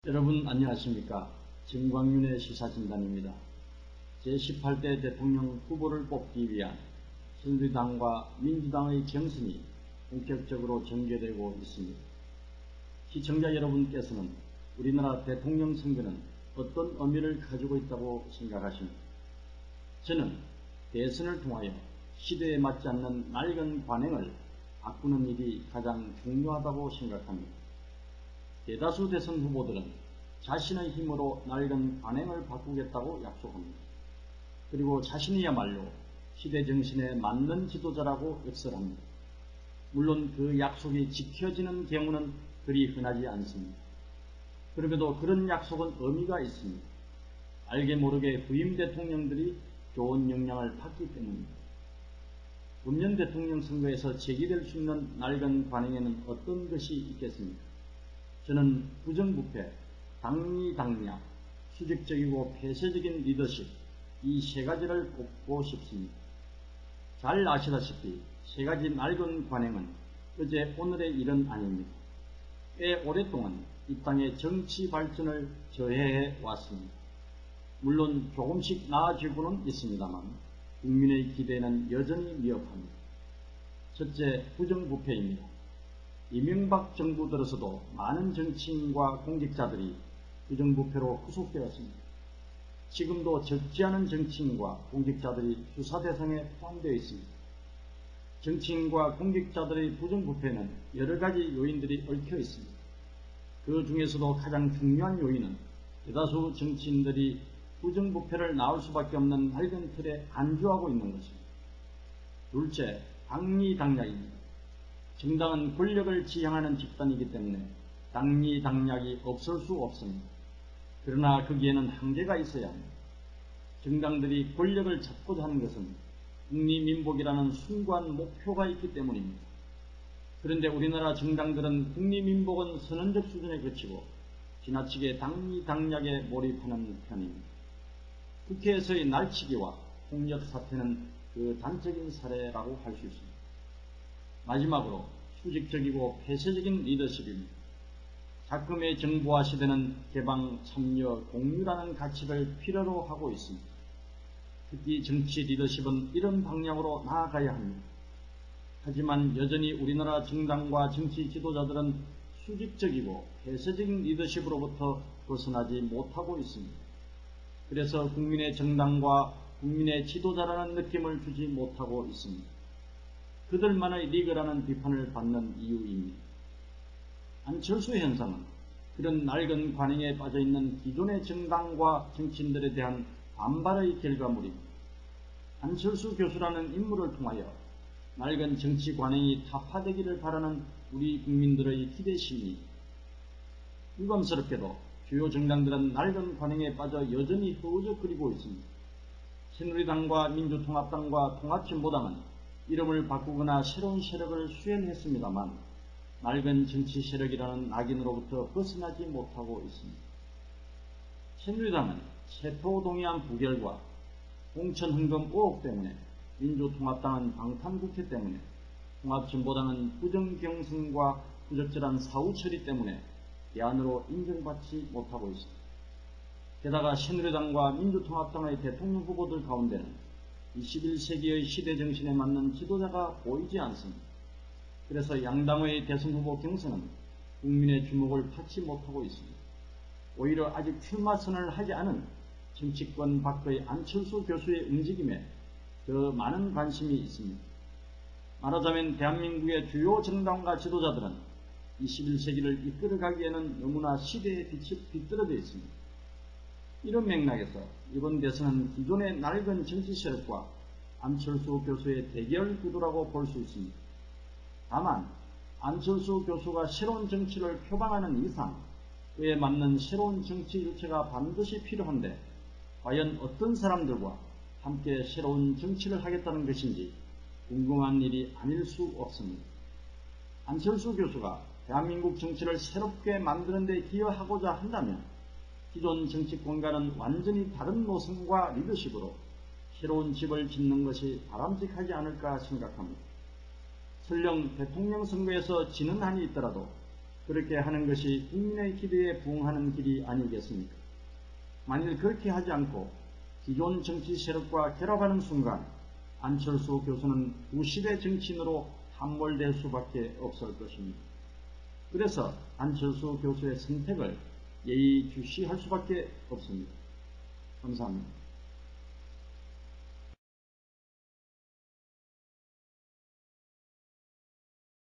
여러분 안녕하십니까. 정광윤의 시사진단입니다. 제18대 대통령 후보를 뽑기 위한 새누리당과 민주당의 경선이 본격적으로 전개되고 있습니다. 시청자 여러분께서는 우리나라 대통령 선거는 어떤 의미를 가지고 있다고 생각하십니까? 저는 대선을 통하여 시대에 맞지 않는 낡은 관행을 바꾸는 일이 가장 중요하다고 생각합니다. 대다수 대선 후보들은 자신의 힘으로 낡은 관행을 바꾸겠다고 약속합니다. 그리고 자신이야말로 시대 정신에 맞는 지도자라고 역설합니다. 물론 그 약속이 지켜지는 경우는 그리 흔하지 않습니다. 그럼에도 그런 약속은 의미가 있습니다. 알게 모르게 후임 대통령들이 좋은 영향을 받기 때문입니다. 금년 대통령 선거에서 제기될 수 있는 낡은 관행에는 어떤 것이 있겠습니까? 저는 부정부패, 당리당략, 수직적이고 폐쇄적인 리더십, 이 세 가지를 꼽고 싶습니다. 잘 아시다시피 세 가지 낡은 관행은 어제 오늘의 일은 아닙니다. 꽤 오랫동안 이 땅의 정치 발전을 저해해 왔습니다. 물론 조금씩 나아지고는 있습니다만 국민의 기대는 여전히 미흡합니다. 첫째, 부정부패입니다. 이명박 정부 들어서도 많은 정치인과 공직자들이 부정부패로 구속되었습니다. 지금도 적지 않은 정치인과 공직자들이 수사 대상에 포함되어 있습니다. 정치인과 공직자들의 부정부패는 여러 가지 요인들이 얽혀 있습니다. 그 중에서도 가장 중요한 요인은 대다수 정치인들이 부정부패를 낳을 수밖에 없는 낡은 틀에 안주하고 있는 것입니다. 둘째, 당리당략입니다. 정당은 권력을 지향하는 집단이기 때문에 당리당략이 없을 수 없습니다. 그러나 거기에는 한계가 있어야 합니다. 정당들이 권력을 잡고자 하는 것은 국리민복이라는 숭고한 목표가 있기 때문입니다. 그런데 우리나라 정당들은 국리민복은 선언적 수준에 그치고 지나치게 당리당략에 몰입하는 편입니다. 국회에서의 날치기와 폭력 사태는 그 단적인 사례라고 할 수 있습니다. 마지막으로 수직적이고 폐쇄적인 리더십입니다. 작금의 정부화 시대는 개방, 참여, 공유라는 가치를 필요로 하고 있습니다. 특히 정치 리더십은 이런 방향으로 나아가야 합니다. 하지만 여전히 우리나라 정당과 정치 지도자들은 수직적이고 폐쇄적인 리더십으로부터 벗어나지 못하고 있습니다. 그래서 국민의 정당과 국민의 지도자라는 느낌을 주지 못하고 있습니다. 그들만의 리그라는 비판을 받는 이유입니다. 안철수 현상은 그런 낡은 관행에 빠져있는 기존의 정당과 정치인들에 대한 반발의 결과물입니다. 안철수 교수라는 인물을 통하여 낡은 정치 관행이 타파되기를 바라는 우리 국민들의 기대심이 유감스럽게도 주요 정당들은 낡은 관행에 빠져 여전히 허우적거리고 있습니다. 새누리당과 민주통합당과 통합진보당은 이름을 바꾸거나 새로운 세력을 수혈했습니다만 낡은 정치 세력이라는 낙인으로부터 벗어나지 못하고 있습니다. 새누리당은 세토동의안 부결과 공천헌금 의혹 때문에, 민주통합당은 방탄국회 때문에, 통합진보당은 부정경선과 부적절한 사후처리 때문에 대안으로 인정받지 못하고 있습니다. 게다가 새누리당과 민주통합당의 대통령 후보들 가운데는 21세기의 시대정신에 맞는 지도자가 보이지 않습니다. 그래서 양당의 대선 후보 경선은 국민의 주목을 받지 못하고 있습니다. 오히려 아직 출마 선언을 하지 않은 정치권 밖의 안철수 교수의 움직임에 더 많은 관심이 있습니다. 말하자면 대한민국의 주요 정당과 지도자들은 21세기를 이끌어가기에는 너무나 시대에 뒤떨어져 있습니다. 이런 맥락에서 이번 대선은 기존의 낡은 정치 세력과 안철수 교수의 대결 구도라고 볼 수 있습니다. 다만 안철수 교수가 새로운 정치를 표방하는 이상 그에 맞는 새로운 정치 일체가 반드시 필요한데 과연 어떤 사람들과 함께 새로운 정치를 하겠다는 것인지 궁금한 일이 아닐 수 없습니다. 안철수 교수가 대한민국 정치를 새롭게 만드는 데 기여하고자 한다면 기존 정치권과는 완전히 다른 노선과 리더십으로 새로운 집을 짓는 것이 바람직하지 않을까 생각합니다. 설령 대통령 선거에서 지는 한이 있더라도 그렇게 하는 것이 국민의 기대에 부응하는 길이 아니겠습니까? 만일 그렇게 하지 않고 기존 정치 세력과 결합하는 순간 안철수 교수는 구시대 정치인으로 함몰될 수밖에 없을 것입니다. 그래서 안철수 교수의 선택을 예의주시할 수밖에 없습니다. 감사합니다.